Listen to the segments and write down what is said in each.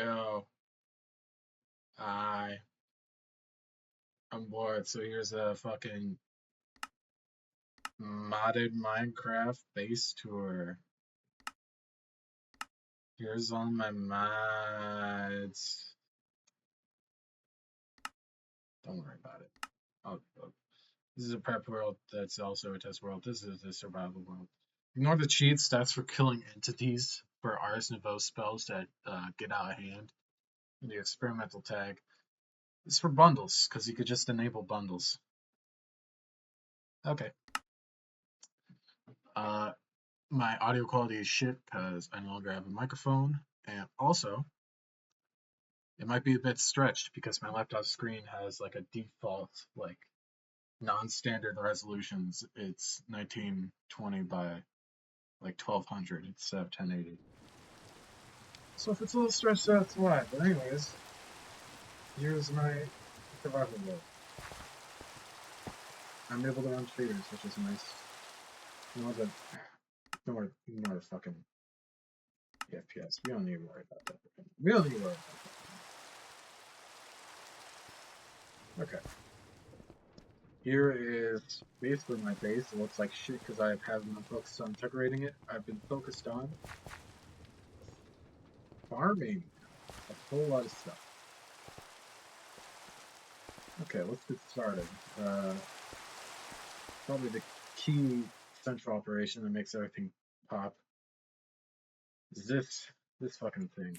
Oh, I I'm bored. So here's a fucking modded Minecraft base tour. Here's all my mods. Don't worry about it. This is a prep world that's also a test world. This is a survival world. Ignore the cheats. That's for killing entities for Ars Nouveau spells that get out of hand. And the experimental tag is for bundles because you could just enable bundles. Okay. My audio quality is shit because I no longer have a microphone, and also it might be a bit stretched because my laptop screen has like a default like non-standard resolutions. It's 1920 by like 1200 instead of 1080. So if it's a little stretched, that's why. But anyways, here's my survival mode. I'm able to run traders, which is nice. Ignore the fucking FPS. We don't need to worry about that. We don't need to worry about that. Okay. Here is basically my base. It looks like shit because I haven't been focused on decorating it. I've been focused on farming a whole lot of stuff. Okay, let's get started. Probably the key central operation that makes everything pop is this fucking thing.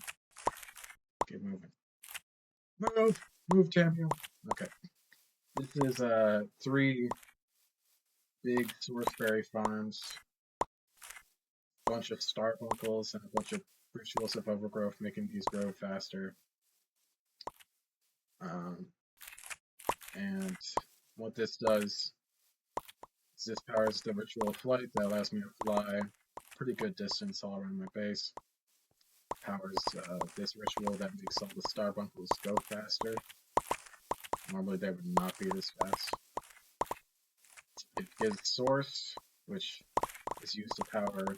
Get moving. Move, champion. Okay. This is 3 big sourceberry farms, a bunch of starbuckles, and a bunch of rituals of overgrowth, making these grow faster. And what this does is this powers the ritual of flight that allows me to fly pretty good distance all around my base. Powers this ritual that makes all the starbuckles go faster. Normally they would not be this fast. It gives source, which is used to power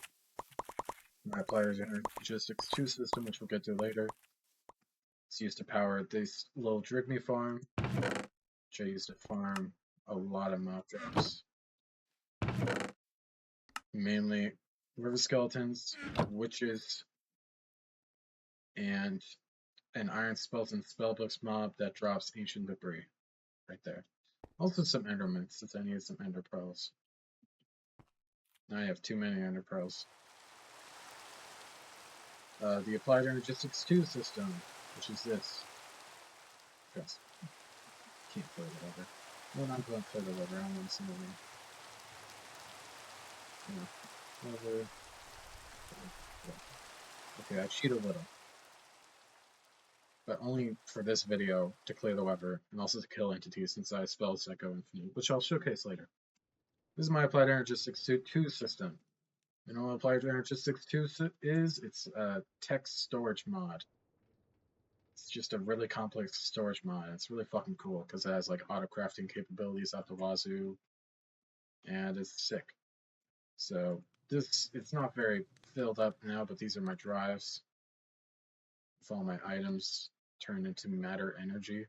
my player's logistics 2 system, which we'll get to later. It's used to power this little Drigme farm, which I use to farm a lot of mob drops. Mainly river skeletons, witches, and an iron spells and spellbooks mob that drops ancient debris. Right there. Also some enderments, since I need some ender pearls. Now I have too many ender pearls. The applied energistics 2 system, which is this. Yes. Can't play whatever. Well, I'm going to play whatever. I don't want to see anything. Whatever. Okay, I cheat a little. But only for this video to clear the weather, and also to kill entities since I have spells that go infinite, which I'll showcase later. This is my applied energistics 2 system. You know what applied energistics 2 is? It's a text storage mod. It's just a really complex storage mod. It's really fucking cool because it has like auto crafting capabilities out the wazoo, and it's sick. So it's not very filled up now, but these are my drives with all my items turned into matter energy,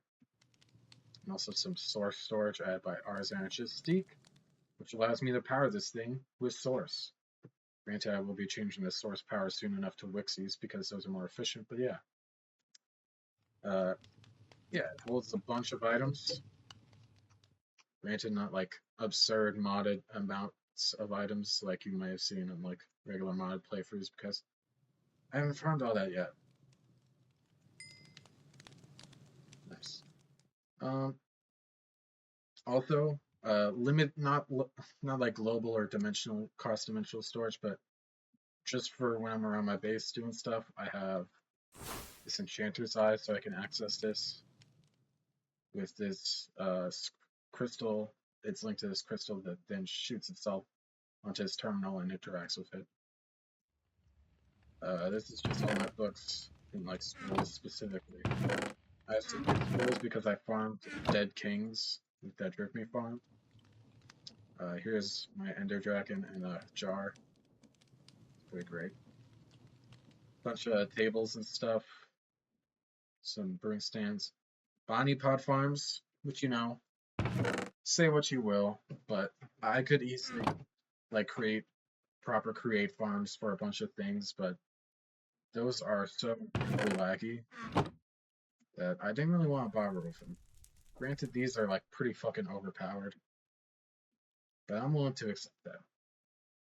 and also some source storage added by Ars Anarchistique, which allows me to power this thing with source. Granted, I will be changing the source power soon enough to Wixies because those are more efficient, but yeah. Yeah, it holds a bunch of items. Granted, not like absurd modded amounts of items like you might have seen in like regular modded playthroughs because I haven't found all that yet. Nice. Also, limit not like global or dimensional cross-dimensional storage, but just for when I'm around my base doing stuff, I have this enchanter's eye, so I can access this with this crystal. It's linked to this crystal that then shoots itself onto his terminal and interacts with it. This is just all my books in like scrolls specifically. I have some scrolls because I farmed dead kings with that Dripme farm. Here's my ender dragon in a jar. Pretty great. Bunch of tables and stuff. some brewing stands, Bonnie Pod Farms, which say what you will, but I could easily like create farms for a bunch of things, but those are so laggy that I didn't really want to bother with them. Granted, these are like pretty fucking overpowered, but I'm willing to accept that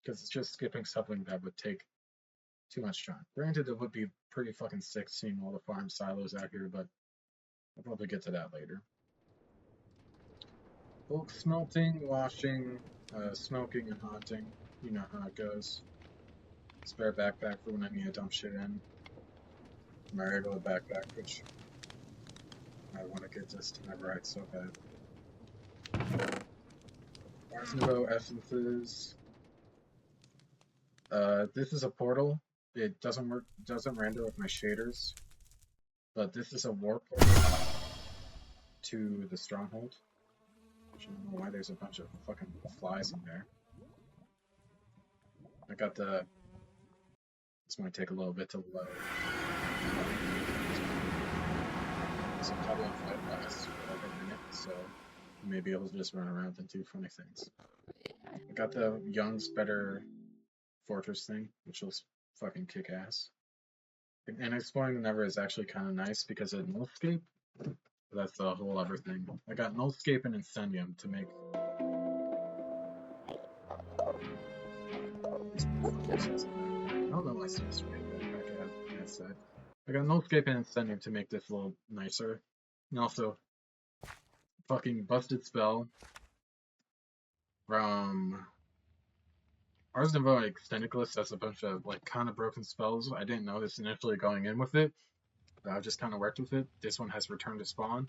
because it's just skipping something that would take too much time. Granted, it would be pretty fucking sick seeing all the farm silos out here, but I'll probably get to that later. Bulk smelting, washing, smoking, and haunting. You know how it goes. Spare backpack for when I need to dump shit in. My regular backpack, which I want to get this to netherite so bad. Ars Nouveau essences. This is a portal. It doesn't render with my shaders, but this is a warp portal to the stronghold. I don't know why there's a bunch of fucking flies in there. I got the. This might take a little bit to load. There's a couple of flight flies for like a minute, so you may be able to just run around and do funny things. I got the Young's Better Fortress thing, which will fucking kick ass. And exploring the Never is actually kind of nice because of Nullscape. That's the whole other thing. I got Nullscape and Incendium to make. I don't know my stuff's back at side. I got Nullscape and Incendium to make this a little nicer. And also, fucking busted spell from Ars Nouveau Extendiclus has a bunch of like kind of broken spells. I didn't know this initially going in with it, but I just kind of worked with it. This one has Return to Spawn,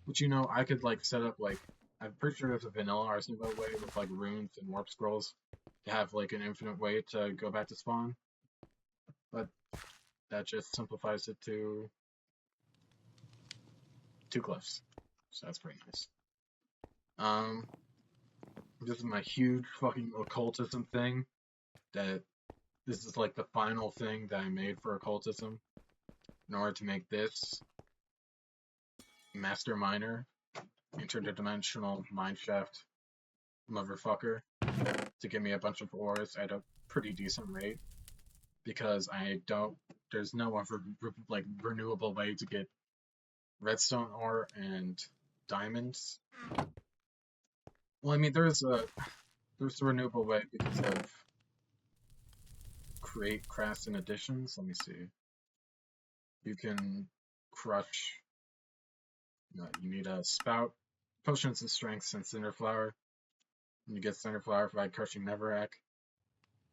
which I could like set up like I'm pretty sure there's a vanilla Ars Nouveau way with like runes and warp scrolls to have like an infinite way to go back to spawn, but that just simplifies it to 2 glyphs, so that's pretty nice. This is my huge fucking occultism thing. This is like the final thing that I made for occultism in order to make this master miner, interdimensional mineshaft motherfucker, to give me a bunch of ores at a pretty decent rate, because there's no other like renewable way to get redstone ore and diamonds. Well, I mean, there's a renewable way because of create crafts and additions. Let me see. You can crush. You need a spout, potions of strength, and cinder flower. And you get cinder flower by crushing netherrack.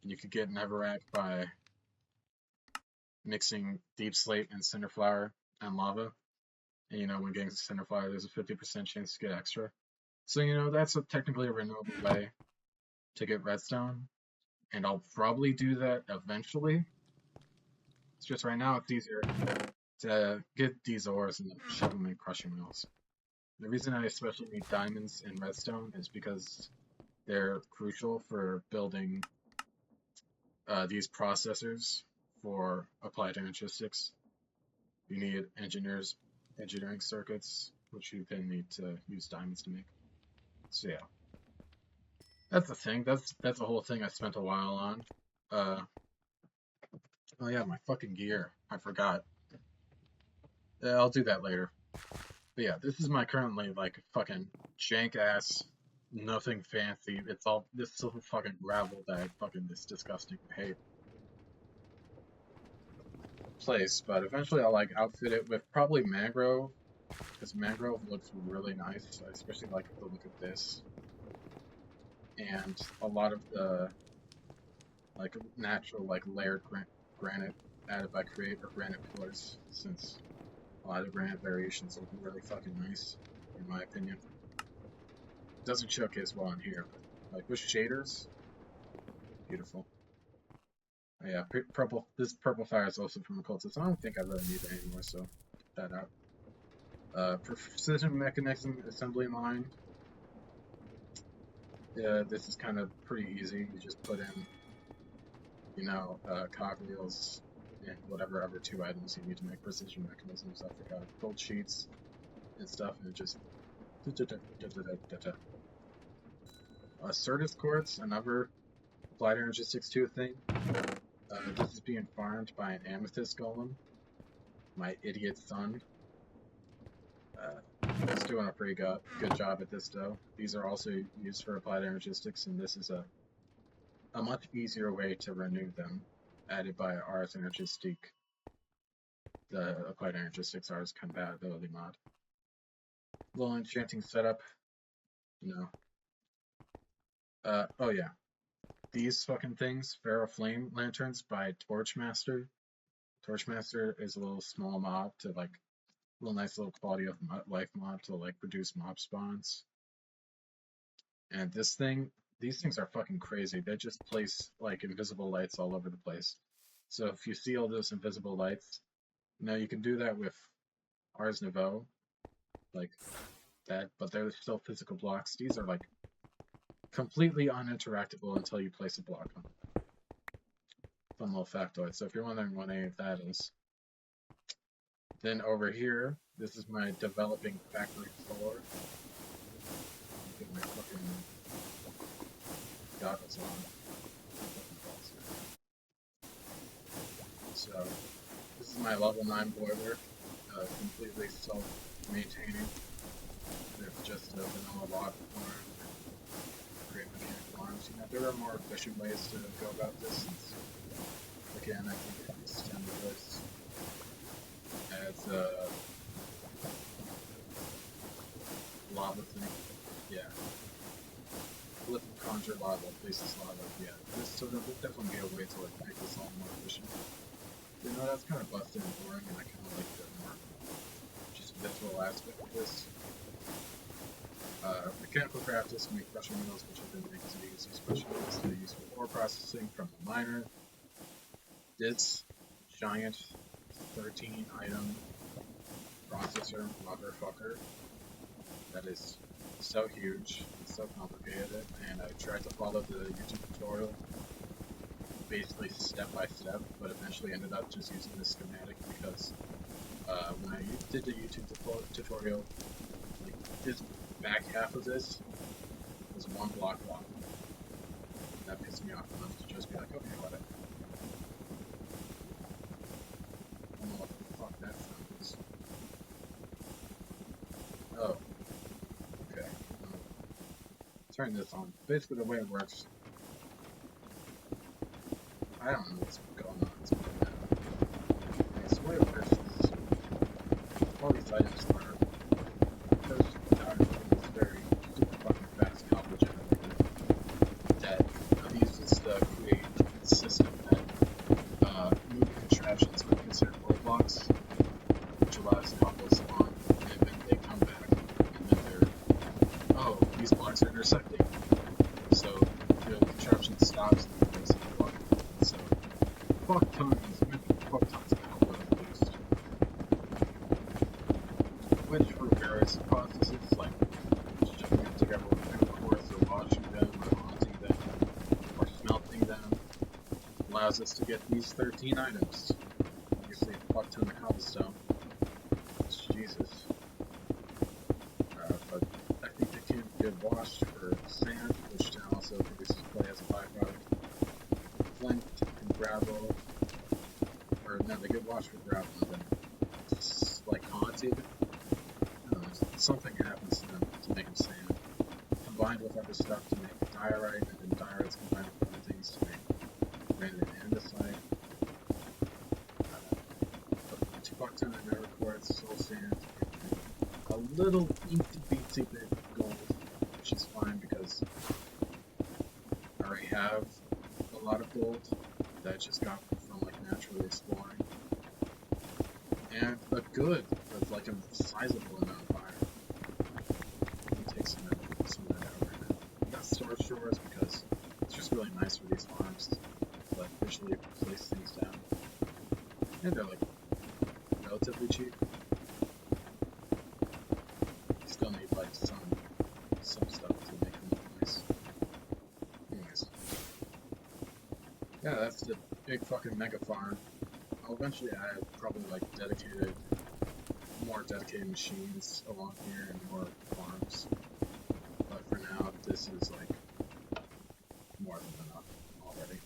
And you could get netherrack by mixing deep slate and cinder flower and lava. And when getting cinder flower, there's a 50% chance to get extra. So that's technically a renewable way to get redstone, and I'll probably do that eventually. It's just right now it's easier to get these ores and shove them in crushing wheels. The reason I especially need diamonds and redstone is because they're crucial for building these processors for applied energistics. You need engineering circuits, which you then need to use diamonds to make. So yeah, that's the thing. That's the whole thing I spent a while on. Oh yeah, my fucking gear. I forgot. I'll do that later. But yeah, this is my currently like fucking jank ass, nothing fancy. It's all this fucking gravel that I fucking this disgusting hate place. But eventually I'll like outfit it with probably mangrove, because mangrove looks really nice. I especially like the look of this, and a lot of the like natural like layered granite added by Create or granite pillars, since a lot of granite variations look really fucking nice, in my opinion. It doesn't showcase well on here, but like with shaders, beautiful. Oh yeah, purple. This purple fire is also from Occultist. I don't think I really need it anymore, so put that out. Precision mechanism assembly line. Yeah, this is kind of pretty easy. You just put in, cogwheels and whatever other 2 items you need to make precision mechanisms. I forgot. Gold sheets and stuff, and it just. Certus quartz, another applied energistics 2 thing. This is being farmed by an amethyst golem. My idiot son. He's doing a pretty good job at this though. These are also used for applied energistics, and this is a much easier way to renew them, added by Ars Energistic, the applied energistics Ars compatibility mod. Little enchanting setup, you know. Oh yeah, these fucking things, Feral Flame Lanterns by Torchmaster. Torchmaster is a little small mob to like, little nice little quality of life mob to like produce mob spawns. And these things are fucking crazy. They just place like invisible lights all over the place. So if you see all those invisible lights, you can do that with Ars Nouveau, like that, but they're still physical blocks. These are like completely uninteractable until you place a block on them. Fun little factoid. So if you're wondering what any of that is, then over here, this is my developing factory floor. Get my fucking goggles on. So this is my level 9 boiler, completely self-maintaining with just a vanilla log farm and great mechanic farms. There are more efficient ways to go about this, since again, I think I extend this as a lava thing. Yeah. Lithium conjure lava, places lava. Yeah. So there would definitely be a way to like make this all more efficient. That's kind of busted and boring, and I kind of like the more just visual aspect of this. Mechanical craft is to make crushing mills, which have been making to use these crushing mills to use for ore processing from the miner. This giant 13 item processor motherfucker that is so huge and so complicated, and I tried to follow the YouTube tutorial basically step by step, but eventually ended up just using this schematic because when I did the YouTube tutorial, like this back half of this was 1 block long. That pissed me off enough to just be like, okay, whatever. I don't know what the fuck that sound is. Oh. Okay. Turn this on. Basically the way it works, I don't know what's going on. It's pretty bad. Okay, so the way it works is all these items are first out of this very super fucking fast cobble generator that uses to create a system that moving contraptions are considered ore blocks, which allows cobbles to spawn, and then they come back, and then they're, oh, these blocks are intersecting. So the contraption stops and places the block. So fuck tons of output is used, which for various processes like shoving them together with chemical cores or washing them or haunting them or smelting them allows us to get these 13 items. Obviously a fuck ton of cobblestone. Jesus. But I think they can get washed for sand, which then also produces clay as a byproduct. Flint and gravel, or no, they get washed for gravel and then it's like haunted. Something happens to them to make them sand, combined with other stuff to make diorite, and then diorite's combined with other things to make granite and andesite. A fuck ton of nether quartz, soul sand, a little teensy bit of gold, which is fine because I already have a lot of gold that I just got from like naturally exploring, and a good, but like a sizable amount of iron. Let me take some of that out right now. I got storage drawers because it's just really nice for these farms to like visually place things down, and they're like relatively cheap. You still need like some stuff to make them look nice. Anyways, yeah, that's the big fucking mega farm. I'll eventually add probably like more dedicated machines along here and more farms. But for now, this is like more than enough already.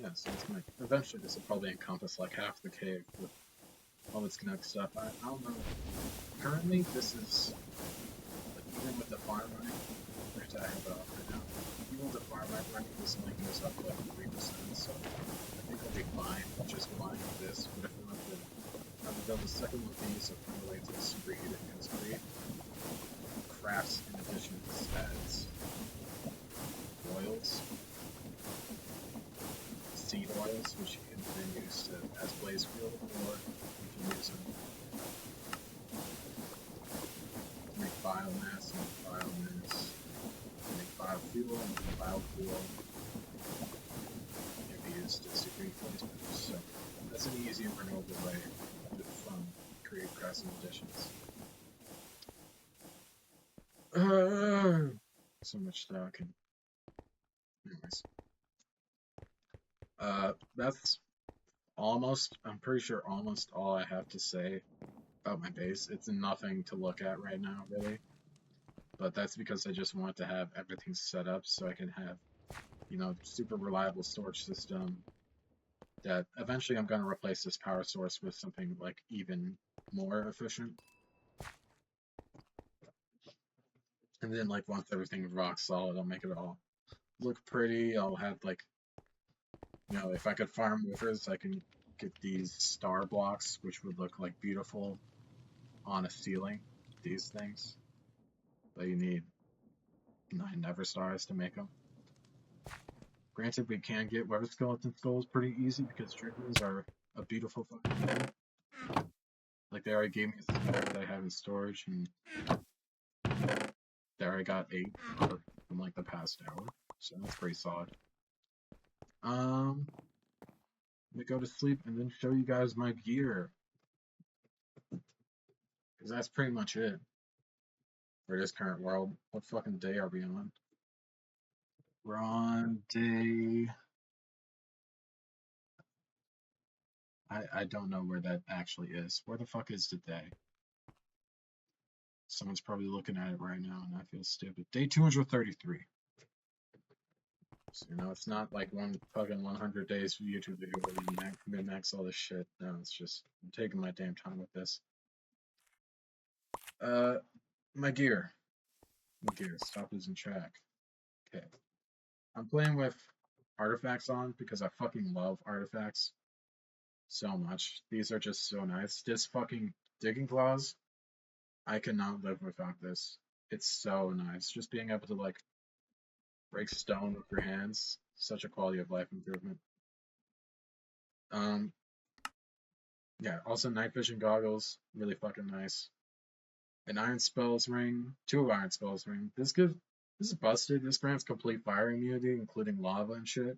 Yeah, so it's gonna eventually this will probably encompass like half the cave with all its connected stuff. I don't know. Currently, this is like, even with the farm running, which I have it off right now. Even with the farm running, this only goes up to like 3%. So I think I'll be fine just relying on this. But if we want to build a second one of these, I'll kind of like this breed because breed crafts in addition as oils. Seed oils, which you can then use as blaze fuel, or you can use them to make biomass, make biofuel, and biofuel can be used to secrete flames. So that's an easy and renewable way to create crafts and additions. So much talking. Anyways. That's I'm pretty sure almost all I have to say about my base. It's nothing to look at right now, really. But that's because I just want to have everything set up so I can have, super reliable storage system that eventually I'm going to replace this power source with something like even more efficient. And then like once everything rock solid, I'll make it all look pretty. I'll have like, if I could farm withers, I can get these star blocks, which would look like beautiful on a ceiling. These things. But you need 9 Never Stars to make them. Granted, we can get Weather Skeleton Skulls pretty easy because Dragons are a beautiful fucking thing. Like, they already gave me a skull that I have in storage, and they already got 8 from like the past hour. So that's pretty solid. Let me go to sleep and then show you guys my gear. Because that's pretty much it for this current world. What fucking day are we on? We're on day... I don't know where that actually is. Where the fuck is the day? Someone's probably looking at it right now and I feel stupid. Day 233. So, it's not like one fucking 100 days for YouTube video where you min-max all this shit. No, it's just, I'm taking my damn time with this. My gear. Stop losing track. Okay. I'm playing with artifacts on because I fucking love artifacts so much. These are just so nice. This fucking digging claws, I cannot live without this. It's so nice. Just being able to like break stone with your hands, such a quality of life improvement. Yeah, also night vision goggles, really fucking nice. An iron spells ring, 2 iron spells ring. This is busted. This grants complete fire immunity, including lava and shit.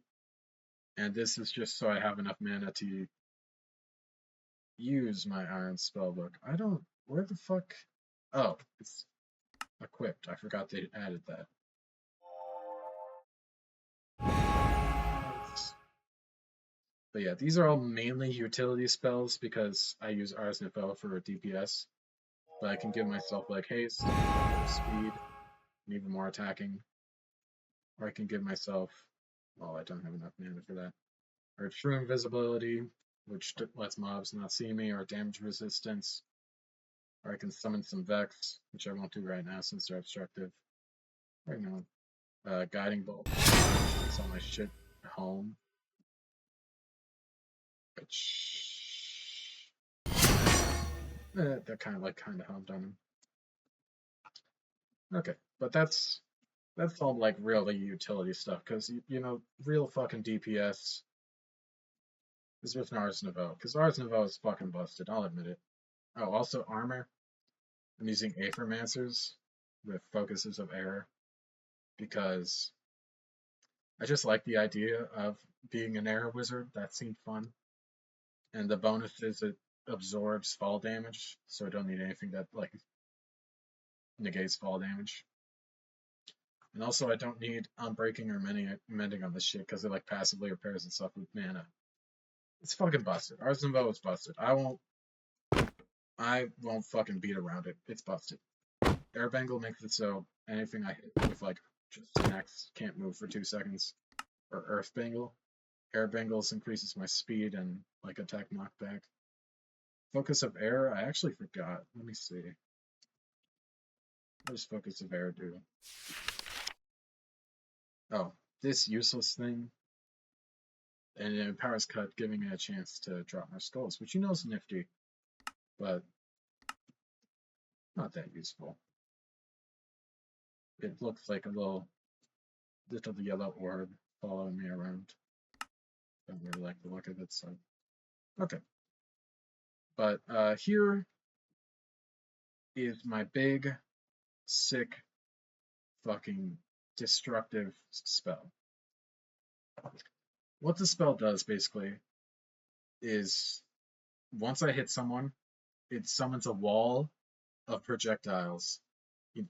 And this is just so I have enough mana to use my iron spellbook. Where the fuck? Oh, it's equipped. I forgot they added that. But yeah, these are all mainly utility spells because I use Arsnifel for DPS. But I can give myself like haste, speed, and even more attacking. Or I can give myself, I don't have enough mana for that. Or true invisibility, which lets mobs not see me, or damage resistance. Or I can summon some Vex, which I won't do right now since they're obstructive. Right now, Guiding Bolt, takes all my shit home. Which that kind of helped on him. Okay, but that's all like really utility stuff because real fucking DPS is with Arsnifel because Arsnifel is fucking busted. I'll admit it. Oh, also armor. I'm using Aethermancers with focuses of air because I just like the idea of being an air wizard. That seemed fun. And the bonus is it absorbs fall damage, so I don't need anything that like negates fall damage. And also, I don't need unbreaking or mending on this shit because it like passively repairs itself with mana. It's fucking busted. Artisan Bow is busted. I won't fucking beat around it. It's busted. Air Bangle makes it so anything I hit with like just an X can't move for 2 seconds. Or Earth Bangle. Air Bangles increases my speed and like attack knockback. Focus of Air, I actually forgot. Let me see. What does Focus of Air do? Oh, this useless thing. And it empowers Cut, giving me a chance to drop my skulls, which you know is nifty, but not that useful. It looks like a little yellow orb following me around. Don't really like the look of it, so okay. But here is my big, sick, fucking destructive spell. What the spell does basically is once I hit someone, it summons a wall of projectiles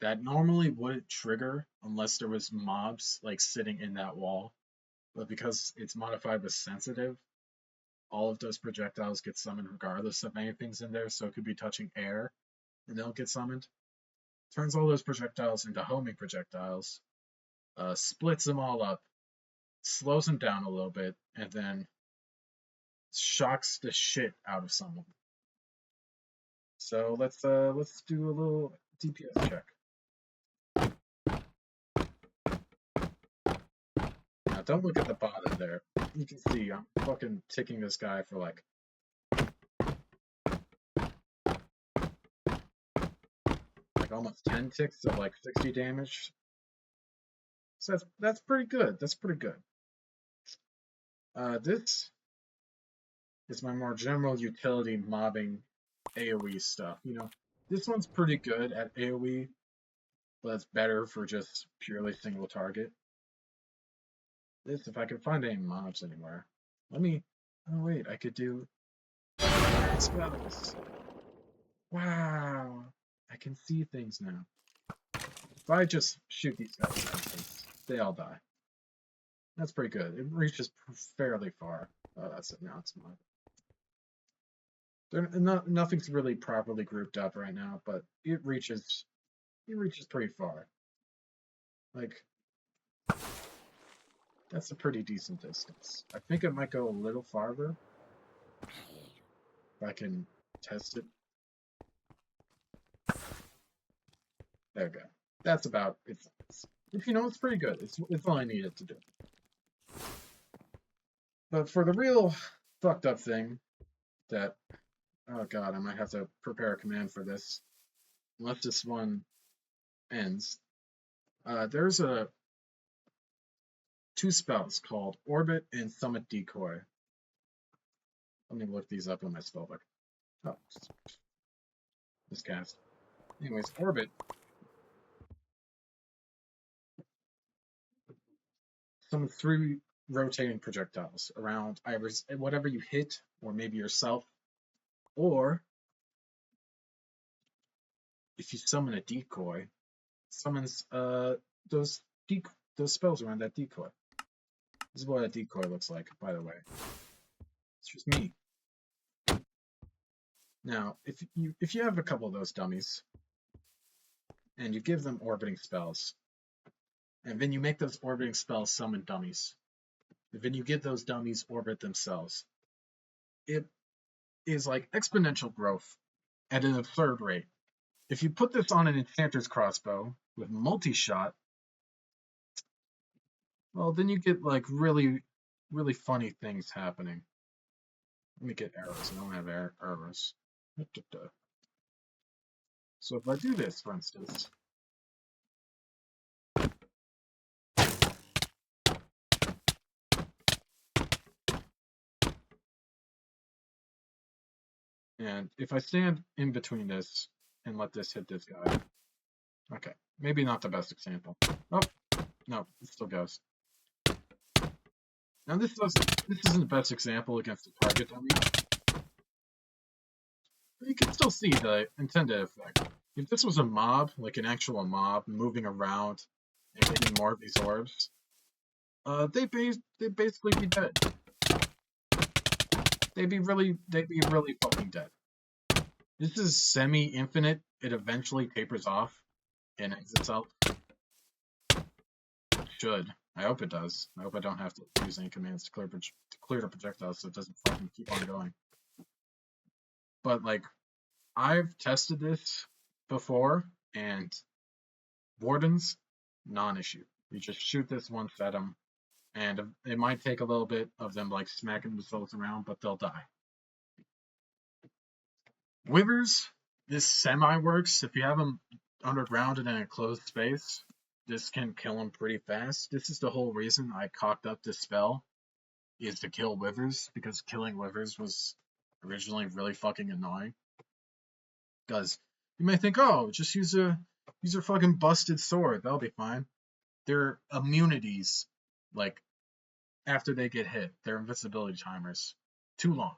that normally wouldn't trigger unless there was mobs like sitting in that wall. But because it's modified with sensitive, all of those projectiles get summoned regardless of anything's in there, so it could be touching air and they'll get summoned. Turns all those projectiles into homing projectiles, splits them all up, slows them down a little bit, and then shocks the shit out of someone. So let's do a little DPS check. Now don't look at the bottom there. You can see I'm fucking ticking this guy for like almost 10 ticks of like 60 damage. So that's pretty good. That's pretty good. This is my more general utility mobbing AoE stuff. You know, this one's pretty good at AoE, but it's better for just purely single target. This, if I can find any mobs anywhere. Let me, oh wait, I could do spells. Wow, I can see things now. If I just shoot these guys, for instance, they all die. That's pretty good. It reaches fairly far. Oh, that's it. Now it's mob. Nothing's really properly grouped up right now, but it reaches pretty far. Like, that's a pretty decent distance. I think it might go a little farther. If I can test it. There we go. That's about it. If you know, it's pretty good. It's all I needed to do. But for the real fucked up thing that, oh god, I might have to prepare a command for this. Unless this one ends. There's two spells called Orbit and Summit Decoy. Let me look these up in my spellbook. Oh, miscast. Anyways, Orbit summons 3 rotating projectiles around either whatever you hit, or maybe yourself, or if you summon a decoy, summons those spells around that decoy. This is what a decoy looks like, by the way. It's just me. Now, if you have a couple of those dummies, and you give them orbiting spells, and then you make those orbiting spells summon dummies, and then you get those dummies orbit themselves, it is like exponential growth at an absurd rate. If you put this on an enchanter's crossbow with multi-shot, well, then you get like really, really funny things happening. Let me get arrows. I don't have arrows. So if I do this, for instance, and if I stand in between this and let this hit this guy, okay, maybe not the best example. Oh, no, it still goes. Now this isn't the best example against a target dummy, but you can still see the intended effect. If this was a mob, like an actual mob moving around and getting more of these orbs, they'd basically be dead. They'd be really fucking dead. This is semi-infinite. It eventually tapers off and ends itself. Should. I hope it does. I hope I don't have to use any commands to clear the projectiles so it doesn't fucking keep on going. But, like, I've tested this before, and wardens, non-issue. You just shoot this once at them, and it might take a little bit of them, like, smacking themselves around, but they'll die. Withers, this semi-works. If you have them underground and in a closed space, this can kill them pretty fast. This is the whole reason I cocked up this spell, is to kill Withers, because killing Withers was originally really fucking annoying. Because you may think, oh, just use a fucking busted sword, that'll be fine. Their immunities, like, after they get hit, their invincibility timers, too long.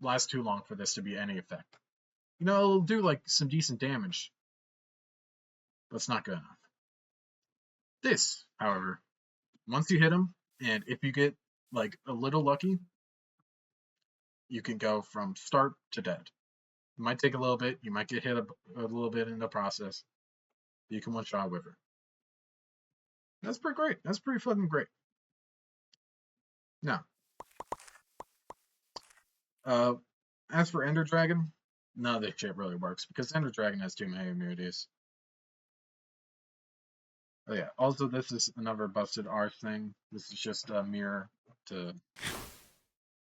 Lasts too long for this to be any effect. You know, it'll do, like, some decent damage, but it's not good enough. This, however, once you hit them, and if you get, like, a little lucky, you can go from start to dead. It might take a little bit, you might get hit a little bit in the process, but you can one-shot with her. That's pretty great. That's pretty fucking great. Now, as for Ender Dragon, none of this shit really works, because Ender Dragon has too many immunities. Oh yeah, also this is another busted R thing. This is just a mirror to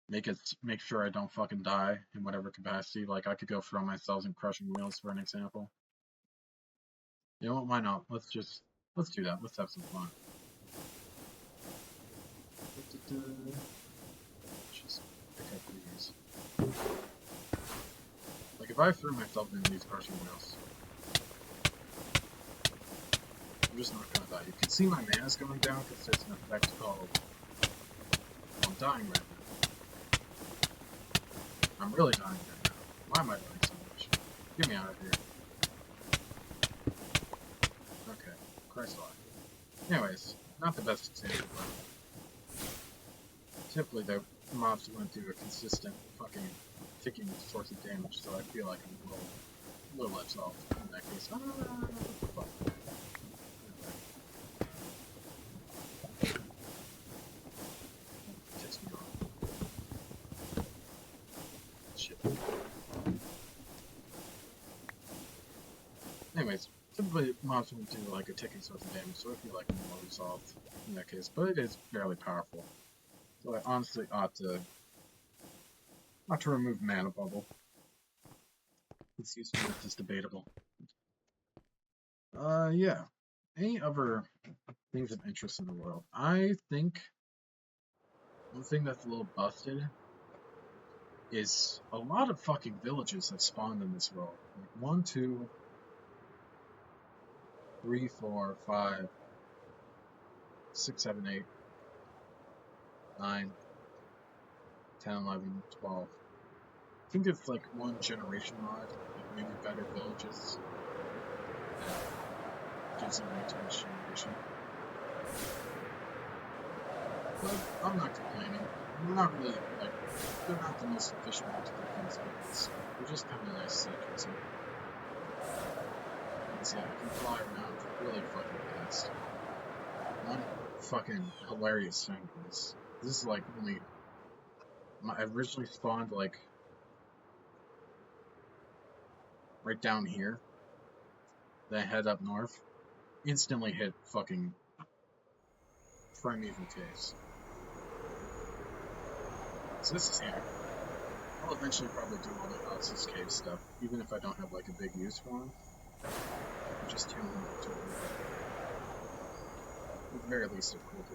make sure I don't fucking die in whatever capacity. Like, I could go throw myself in crushing wheels for an example. You know what, why not? Let's do that. Let's have some fun. Just pick up these. Like, if I threw myself in these crushing wheels, I'm just not gonna die. You can see my mana's going down because there's an effect called I'm dying right now. I'm really dying right now. Why am I dying so much? Get me out of here. Okay, Christ alive. Anyways, not the best example, but typically the mobs went through a consistent fucking ticking source of damage, so I feel like I'm a little less off in that case. Fuck. Ticks me off. Shit. Anyways, typically mobs won't do like a ticking source of damage, so I feel like I'm more resolved in that case, but it is fairly powerful. So I honestly ought to remove Mana Bubble. It's useful, it's just debatable. Yeah. Any other things of interest in the world? I think one thing that's a little busted is a lot of fucking villages have spawned in this world. Like 1, 2, 3, 4, 5, 6, 7, 8, 9, 10, 11, 12. I think it's like one generation mod, like maybe better villages. Gives them way too much generation. But I'm not complaining. We're not really, like, they're not the most efficient ones to defense builds, so they're just kind of nice sections. And so, yeah, I can fly around really fucking fast. One fucking hilarious thing is, this is like only, I originally spawned like, right down here, then I head up north, instantly hit fucking primeval caves. So this is here. I'll eventually probably do all the Oxus cave stuff, even if I don't have like a big use for them. I'm just too to at the very least, they're cool to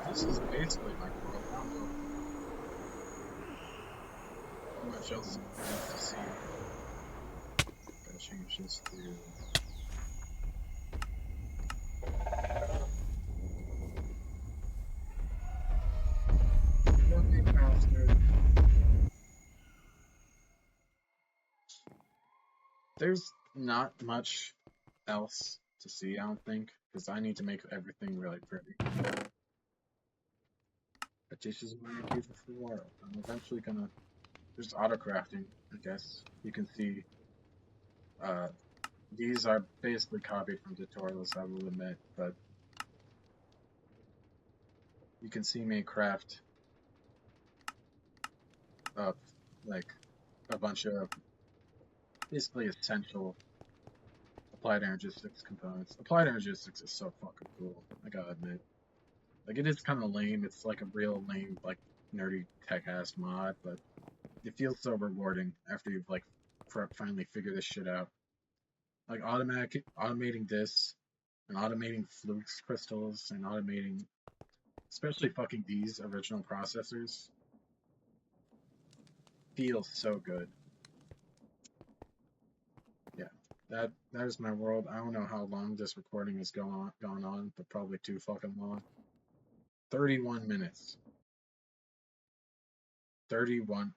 this is basically my world. I don't know how much else I have to see. Gotta change this to faster. there's not much else to see, I don't think, because I need to make everything really pretty. But this is my beautiful world. I'm eventually gonna. There's auto crafting, I guess. You can see. Uh, these are basically copied from tutorials, I will admit, but you can see me craft up like a bunch of basically essential applied energistics components. Applied energistics is so fucking cool, I gotta admit. Like, it is kind of lame. It's like a real lame, like, nerdy tech-ass mod, but it feels so rewarding after you've, like, finally figured this shit out. Like, automating this, and automating flukes crystals, and automating, especially fucking these original processors, feels so good. Yeah, that is my world. I don't know how long this recording has gone on, but probably too fucking long. 31 minutes. 31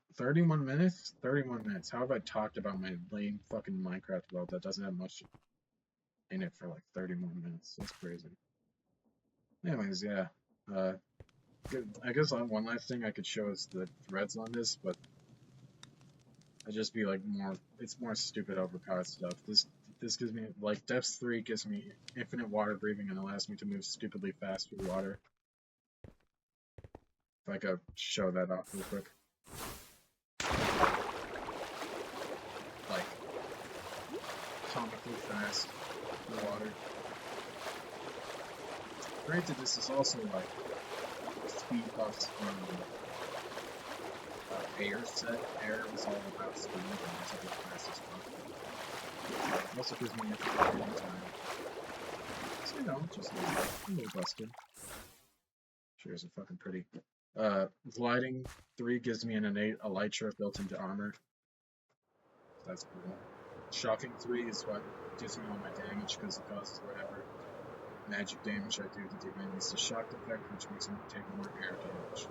minutes? 31 minutes. How have I talked about my lame fucking Minecraft world that doesn't have much in it for like 31 minutes? That's crazy. Anyways, yeah. I guess one last thing I could show is the threads on this, but I'd just be like it's more stupid overpowered stuff. This gives me, like, Depths 3 gives me infinite water breathing and allows me to move stupidly fast through water. If I could show that off real quick. Like, comically fast through water. Granted, this is also like speed buffs from Air set. Air was all about speed and it's like as fast as possible. It also gives me infinite time. So, you know, just a little busted. Sure is fucking pretty. Gliding 3 gives me an innate elytra built into armor. That's cool. Shocking 3 is what gives me all my damage because it causes whatever magic damage I do to the enemies. The shock effect, which makes me take more air damage.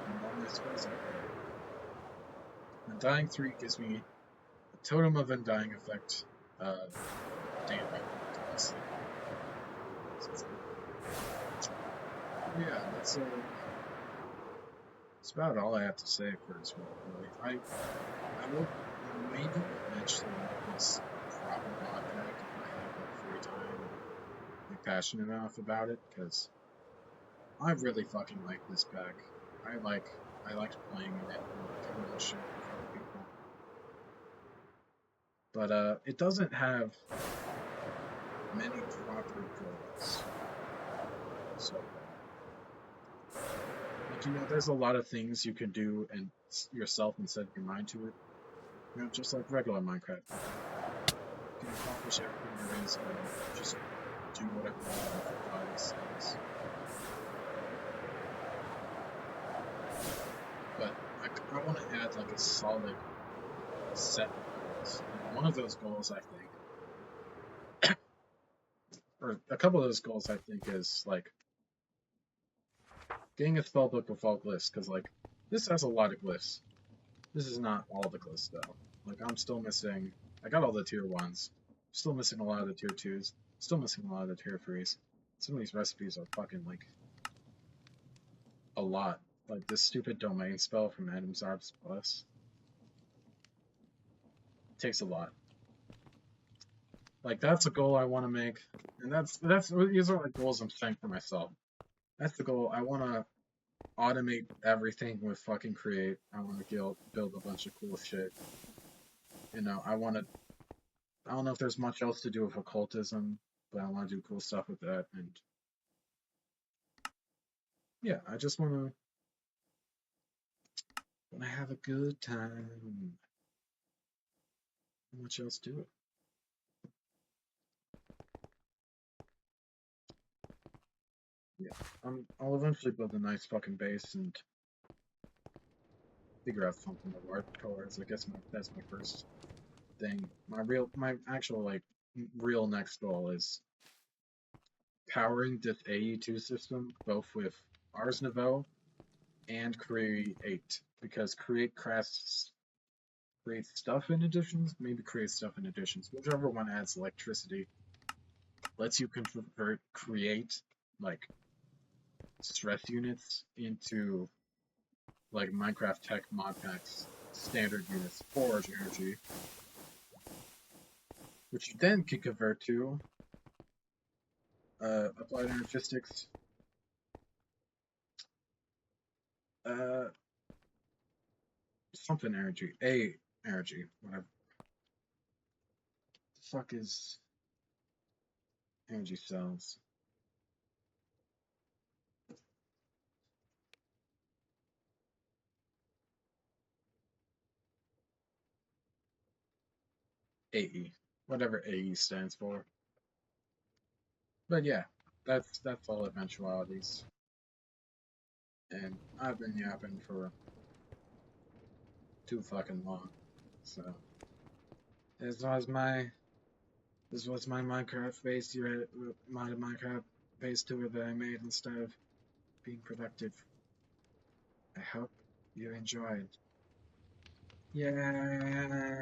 And all my spells are air. Undying 3 gives me a totem of undying effect. Damping. So yeah, that's about all I have to say for this one, really. I will maybe eventually make this proper mod pack if I have like free time and be passionate enough about it, because I really fucking like this pack. I liked playing in it and coming on shit with other people. But it doesn't have many proper goals. So like, you know, there's a lot of things you can do and yourself and set your mind to it. You know, just like regular Minecraft. You can accomplish everything there is and just do whatever you want for 5 seconds. But I want to add like a solid set of goals. And one of those goals, I think, or a couple of those goals, I think, is like getting a spellbook with all glyphs, because like this has a lot of glyphs. This is not all the glyphs though. Like, I'm still missing. I got all the tier 1s. Still missing a lot of the tier 2s. Still missing a lot of the tier 3s. Some of these recipes are fucking like a lot. Like this stupid domain spell from Adam's Arbs Plus. It takes a lot. Like, that's a goal I want to make, and these are like goals I'm setting for myself. That's the goal. I want to automate everything with fucking Create. I want to build a bunch of cool shit. You know, I don't know if there's much else to do with occultism, but I want to do cool stuff with that, and yeah, I just want to have a good time. Not much else to it. Yeah, I'll eventually build a nice fucking base and figure out something to work towards. I guess that's my first thing. My actual like real next goal is powering this AE2 system both with Ars Nouveau and Create, because Create crafts create stuff in additions, maybe create stuff in additions, whichever one adds electricity, lets you create like stress units into like Minecraft Tech mod packs standard units, forge energy, which you then can convert to applied energistics, uh, something energy, A energy, whatever. The fuck is energy cells? AE, whatever AE stands for. But yeah, that's all eventualities. And I've been yapping for too fucking long. So this was my Minecraft based my Minecraft based tour that I made instead of being productive. I hope you enjoyed. Yay!